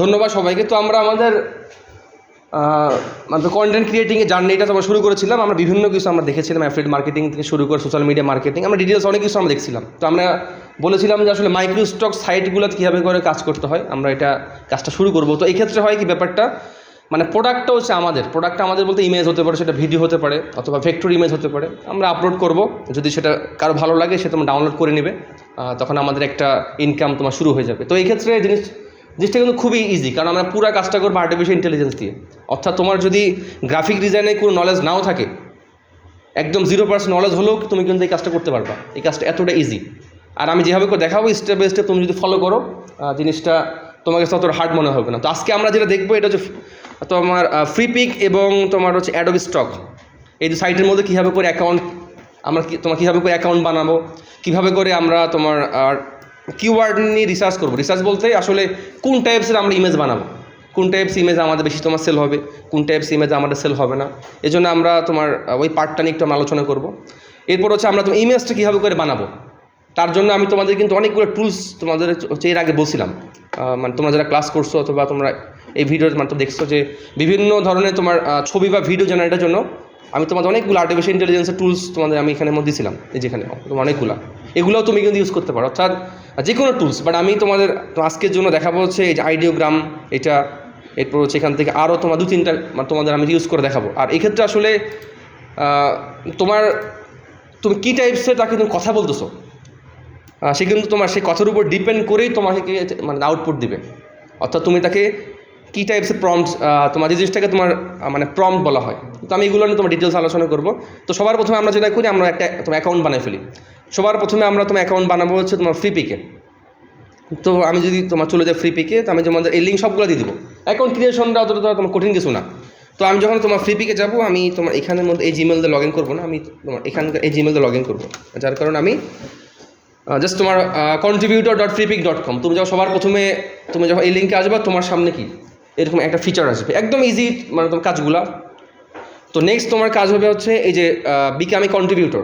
ধন্যবাদ সবাইকে। তো আমরা আমাদের মানে কন্টেন্ট ক্রিয়েটিংয়ে জার্নিটা আমরা শুরু করেছিলাম। আমরা বিভিন্ন কিছু আমরা দেখেছিলাম, অ্যাফিলিয়েট মার্কেটিং থেকে শুরু করে সোশ্যাল মিডিয়া মার্কেটিং, আমরা ডিটেলস অনেক কিছু আমরা দেখছিলাম। তো আমরা বলেছিলাম যে আসলে মাইক্রোস্টক সাইটগুলোতে কীভাবে করে কাজ করতে হয়, আমরা এটা কাজটা শুরু করব। তো এই ক্ষেত্রে হয় কি ব্যাপারটা, মানে প্রোডাক্টটা হচ্ছে আমাদের বলতে ইমেজ হতে পারে, সেটা ভিডিও হতে পারে অথবা ভেক্টর ইমেজ হতে পারে। আমরা আপলোড করব, যদি সেটা কারো ভালো লাগে সে তোমার ডাউনলোড করে নেবে, তখন আমাদের একটা ইনকাম তোমার শুরু হয়ে যাবে। তো এই ক্ষেত্রে জিনিসটা কিন্তু খুবই ইজি, কারণ আমরা পুরো কাজটা করবো আর্টিফিশিয়াল ইন্টেলিজেন্স দিয়ে। অর্থাৎ তোমার যদি গ্রাফিক ডিজাইনে কোনো নলেজ নাও থাকে, একদম 0% নলেজ হলেও তুমি কিন্তু এই কাজটা করতে পারবা। এই কাজটা এতটা ইজি, আর আমি যেভাবে করে দেখাবো স্টেপ বাই স্টেপ, তুমি যদি ফলো করো জিনিসটা তোমার কাছে অতটা হার্ড মনে হবে না। তো আজকে আমরা যেটা দেখবো এটা হচ্ছে তোমার ফ্রিপিক এবং তোমার হচ্ছে অ্যাডোবি স্টক, এই যে সাইটের মধ্যে কীভাবে করে অ্যাকাউন্ট আমরা তোমার কীভাবে করে অ্যাকাউন্ট বানাবো, কীভাবে করে আমরা তোমার কিওয়ার্ড নিয়ে রিসার্চ করবো। রিসার্চ বলতে আসলে কোন টাইপসের আমরা ইমেজ বানাবো, কোন টাইপস ইমেজ আমাদের বেশি তোমার সেল হবে, কোন টাইপস ইমেজ আমাদের সেল হবে না। এই জন্য আমরা তোমার ওই পার্টটা নিয়ে একটু আলোচনা করবো। এরপর হচ্ছে আমরা তোমার ইমেজটা কীভাবে করে বানাবো, তার জন্য আমি তোমাদের কিন্তু অনেকগুলো টুলস তোমাদের হচ্ছে এর আগে বলছিলাম। মানে তোমরা যারা ক্লাস করছো অথবা তোমরা এই ভিডিওর মানে দেখছো যে বিভিন্ন ধরনের তোমার ছবি বা ভিডিও জেনারেটের জন্য আমি তোমাদের অনেকগুলো আর্টিফিশিয়াল ইন্টেলিজেন্সের টুলস তোমাদের আমি এখানে মধ্যে দিয়েছিলাম, এই যেখানে তোমার অনেকগুলো, এগুলোও তুমি কিন্তু ইউজ করতে পারো, অর্থাৎ যে কোনো টুলস। বাট আমি তোমাদের আজকের জন্য দেখাবো হচ্ছে এই যে আইডিওগ্রাম, এটা, এরপর হচ্ছে এখান থেকে আরও তোমার 2-3টা তোমাদের আমি ইউজ করে দেখাবো। আর এই ক্ষেত্রে আসলে তুমি কী টাইপসের তাকে তুমি কথা বলতেছো, সে কিন্তু তোমার সেই কথার উপর ডিপেন্ড করেই তোমাকে মানে আউটপুট দিবে। অর্থাৎ তুমি তাকে কী টাইপসের প্রম্পট, তোমার যে জিনিসটাকে তোমার মানে প্রম্পট বলা হয়। তো আমি এগুলো নিয়ে তোমার ডিটেলস আলোচনা করবো। তো সবার প্রথমে আমরা যেটা করি, আমরা একটা তোমার অ্যাকাউন্ট বানিয়ে ফেলি। সবার প্রথমে আমরা তোমার অ্যাকাউন্ট বানাবো হচ্ছে তোমার ফ্রিপিকে। তো আমি যদি তোমার চলে যাই ফ্রিপিকে, তো আমি তোমাদের এই লিঙ্ক সবগুলো দিয়ে দেবো। অ্যাকাউন্ট ক্রিয়েশনটা অতটা তোমার কঠিন কিছু না। তো আমি যখন তোমার ফ্রিপিকে যাবো, আমি তোমার এখানের মধ্যে এই জিমেল দিয়ে লগ ইন করবো না, আমি তোমার এখানকার এই জিমেল দিয়ে লগ ইন করবো, যার কারণে আমি জাস্ট তোমার contributor.freepik.com তুমি যখন সবার প্রথমে তুমি যখন এই লিঙ্কে আসবে, তোমার সামনে কি এরকম একটা ফিচার আসবে, একদম ইজি মানে তোমার কাজগুলা। তো নেক্সট তোমার কাজ হবে হচ্ছে এই যে বিকাম এ কন্ট্রিবিউটর।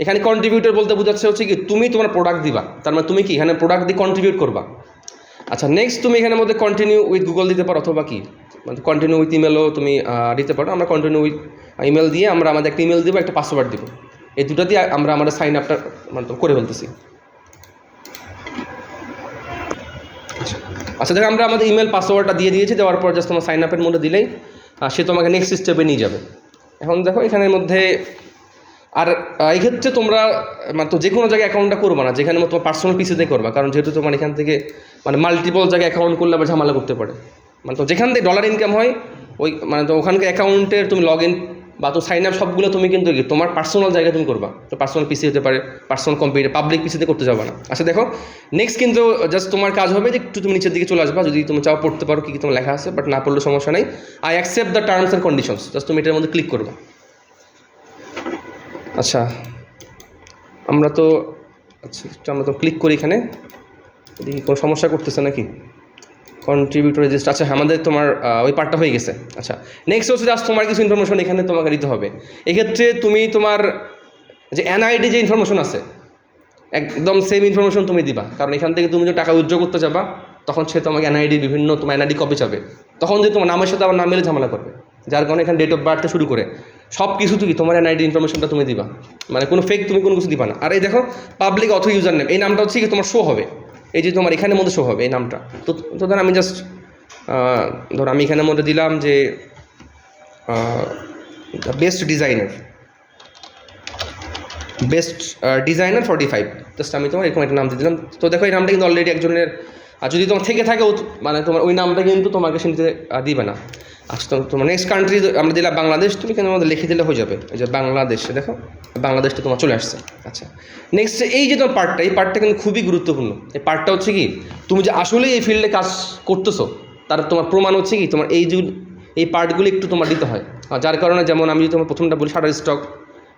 এখানে কন্ট্রিবিউটর বলতে বোঝাচ্ছে হচ্ছে কি তুমি তোমার প্রোডাক্ট দিবা, তার মানে তুমি কি এখানে প্রোডাক্ট দিয়ে কন্ট্রিবিউট করবা। আচ্ছা, নেক্সট তুমি এখানের মধ্যে কন্টিনিউ উইথ গুগল দিতে পারো, অথবা কি মানে কন্টিনিউ উইথ ইমেলও তুমি দিতে পারো। আমরা কন্টিনিউ উইথ ইমেল দিয়ে আমরা আমাদের একটা ইমেল দেবো, একটা পাসওয়ার্ড দেবো, এই দুটো দিয়ে আমরা আমাদের সাইন আপটা মানে করে ফেলতেছি। আচ্ছা, দেখো আমরা আমাদের ইমেল পাসওয়ার্ডটা দিয়ে দিয়েছি, দেওয়ার পর জাস্ট তোমার সাইন আপের মধ্যে দিলেই সে তোমাকে নেক্সট স্টেপে নিয়ে যাবে। এখন দেখো এখানের মধ্যে আর এই ক্ষেত্রে তোমরা মানে তো যে কোনো জায়গায় অ্যাকাউন্টটা করবা না, যেখানে তোমার পার্সোনাল পিসিতে করবা, কারণ যেহেতু তোমার এখান থেকে মানে মাল্টিপল জায়গায় অ্যাকাউন্ট করলে আবার ঝামেলা করতে পারে। মানে তো যেখান থেকে ডলার ইনকাম হয় ওই মানে তো ওখানকার অ্যাকাউন্টের তুমি লগ ইন বা তো সাইন আপ সবগুলো তুমি কিন্তু তোমার পার্সোনাল জায়গায় তুমি করবা। তো পার্সোনাল পিসি হতে পারে, পার্সোনাল কম্পিউটার, পাবলিক পিসিতে করতে যাবে না। আচ্ছা দেখো নেক্সট কিন্তু জাস্ট তোমার কাজ হবে যে একটু তুমি নিচের দিকে চলে আসবা, যদি তুমি চাও পড়তে পারো কী তোমার লেখা আছে, বাট না পড়লে সমস্যা নেই। I accept the terms and conditions, just তুমি এটার মধ্যে ক্লিক করবা। আচ্ছা আমরা তো ক্লিক করি এখানে, দেখি কোনো সমস্যা করতেছে নাকি। কন্ট্রিবিউটর রেজিস্টার, আচ্ছা আমাদের তোমার ওই পার্টটা হয়ে গেছে। আচ্ছা নেক্সট হচ্ছে জাস্ট তোমার কিছু ইনফরমেশন এখানে তোমাকে দিতে হবে। এক্ষেত্রে তুমি তোমার যে এনআইডি যে ইনফরমেশন আছে একদম সেম ইনফরমেশন তুমি দিবা, কারণ এখান থেকে তুমি যে টাকা উইথড্র করতে যাবা তখন সে তোমাকে এনআইডি বিভিন্ন তোমার এনআইডি কপি চাবে, তখন যে তোমার নামের সাথে আবার নাম মিলে ঝামেলা করবে, যার কারণে এখানে ডেট অফ বার্থে শুরু করে সব কিছু তুমি তোমার এনআইডি ইনফরমেশনটা তুমি দিবা, মানে কোনো ফেক তুমি কোনো কিছু দিবা না। আর এই দেখো পাবলিক অথো ইউজার নেম, এই নামটা হচ্ছে কি তোমার শো হবে, এই যে তোমার এখানের মধ্যে শো হবে এই নামটা। তো ধর আমি জাস্ট ধর আমি এখানের মধ্যে দিলাম যে বেস্ট ডিজাইনার 45, জাস্ট আমি তোমার এরকম একটা নাম দিয়ে দিলাম। তো দেখো এই নামটা কিন্তু অলরেডি একজনের, আর যদি তোমার থেকে থাকে মানে তোমার ওই নামটা কিন্তু তোমাকে সে দিবে না। আচ্ছা তোমার নেক্সট কান্ট্রি আমরা দিলাম বাংলাদেশ, তুমি কেন আমাদের লিখে দিলে হয়ে যাবে। এই যে বাংলাদেশে দেখো বাংলাদেশটা তোমার চলে আসছে। আচ্ছা নেক্সট এই যে তোমার পার্টটা, এই পার্টটা কিন্তু খুবই গুরুত্বপূর্ণ। এই পার্টটা হচ্ছে কি তুমি যে আসলেই এই ফিল্ডে কাজ করতেছো তার তোমার প্রমাণ হচ্ছে কি তোমার এই পার্টগুলি একটু তোমার দিতে হয়। যার কারণে যেমন আমি যদি তোমার প্রথমটা বলি শাটার স্টক,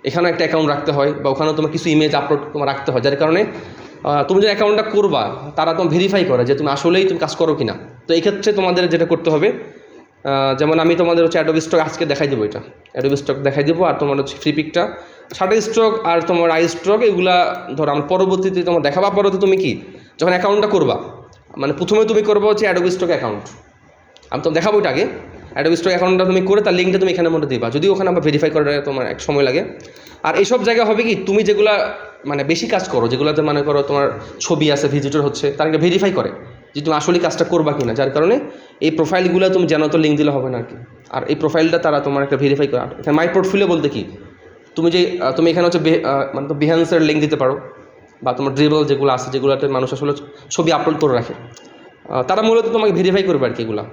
এখানেও একটা অ্যাকাউন্ট রাখতে হয়, বা ওখানেও তোমার কিছু ইমেজ আপলোড তোমার রাখতে হয়, যার কারণে তুমি যে অ্যাকাউন্টটা করবা তারা তোমার ভেরিফাই করে যে তুমি আসলেই তুমি কাজ করো কিনা। তো এই ক্ষেত্রে তোমাদের যেটা করতে হবে, যেমন আমি তোমাদের হচ্ছে অ্যাডোবি স্টক আজকে দেখাই দেবো, এটা অ্যাডোবি স্টক দেখাই দেবো, আর তোমার হচ্ছে ফ্রিপিকটা, শাটার স্টক আর তোমার আই স্টক, এগুলা ধরো আমার পরবর্তীতে তোমার দেখাবা। পরবর্তী তুমি কি যখন অ্যাকাউন্টটা করবা মানে প্রথমে তুমি করবো হচ্ছে অ্যাডোবি স্টক অ্যাকাউন্ট, আমি তো দেখাবো এটা আগে। অ্যাডোবি স্টক অ্যাকাউন্টটা তুমি করে তার লিঙ্কটা তুমি এখানের মধ্যে দিবা, যদিও ওখানে আবার ভেরিফাই করার তোমার এক সময় লাগে। আর এইসব জায়গা হবে কি, তুমি যেগুলা মানে বেশি কাজ করো, যেগুলোতে মনে করো তোমার ছবি আছে, ভিজিটর হচ্ছে, তার একটা ভেরিফাই করে যে তুমি আসলে কাজটা করবা কিনা, যার কারণে এই প্রোফাইলগুলো তুমি জানো তো লিঙ্ক দিলে হবে না আর কি। আর এই প্রোফাইলটা তারা তোমার একটা ভেরিফাই করে। এখানে মাই পোর্টফোলিও বলতে কি, তুমি এখানে হচ্ছে মানে তো বিহান্সের লিঙ্ক দিতে পারো, বা তোমার ড্রিবল যেগুলো আছে, যেগুলোতে মানুষ আসলে ছবি আপলোড করে রাখে, তারা মূলত তোমাকে ভেরিফাই করবে আর কি এগুলো।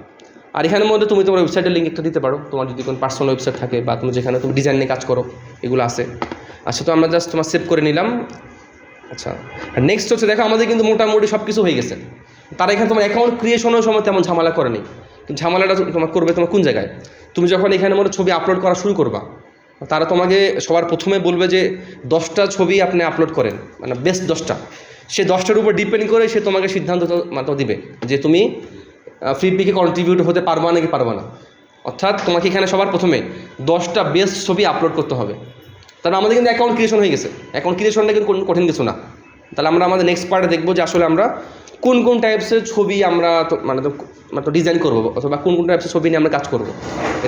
আর এখানের মধ্যে তুমি তোমার ওয়েবসাইটের লিঙ্ক একটা দিতে পারো, তোমার যদি কোনো পার্সোনাল ওয়েবসাইট থাকে, বা তুমি যেখানে তুমি ডিজাইন নিয়ে কাজ করো, এগুলো আছে। আচ্ছা, তো আমরা জাস্ট তোমার সেভ করে নিলাম। আচ্ছা, আর নেক্সট হচ্ছে দেখো আমাদের কিন্তু মোটামুটি সব কিছু হয়ে গেছে। তারা এখানে তোমার অ্যাকাউন্ট ক্রিয়েশনের সময় তেমন ঝামেলা করেনি, কিন্তু ঝামেলাটা তোমার করবে তোমার কোন জায়গায়, তুমি যখন এখানে মধ্যে ছবি আপলোড করা শুরু করবা, তারা তোমাকে সবার প্রথমে বলবে যে 10টা ছবি আপনি আপলোড করেন, মানে বেস্ট 10টা। সে 10টার উপর ডিপেন্ড করে সে তোমাকে সিদ্ধান্ত মানে দিবে যে তুমি ফ্রিপিকে কন্ট্রিবিউট হতে পারবা নাকি পারবা না। অর্থাৎ তোমাকে এখানে সবার প্রথমে 10টা বেস্ট ছবি আপলোড করতে হবে। তাহলে আমাদের কিন্তু অ্যাকাউন্ট ক্রিয়েশন হয়ে গেছে। অ্যাকাউন্ট ক্রিয়েশনটা কিন্তু কোনো কঠিন কিছু না। তাহলে আমরা আমাদের নেক্সট পার্টে দেখবো যে আসলে আমরা কোন কোন টাইপসের ছবি আমরা মানে ডিজাইন করবো, অথবা কোন কোন টাইপসের ছবি নিয়ে আমরা কাজ করবো।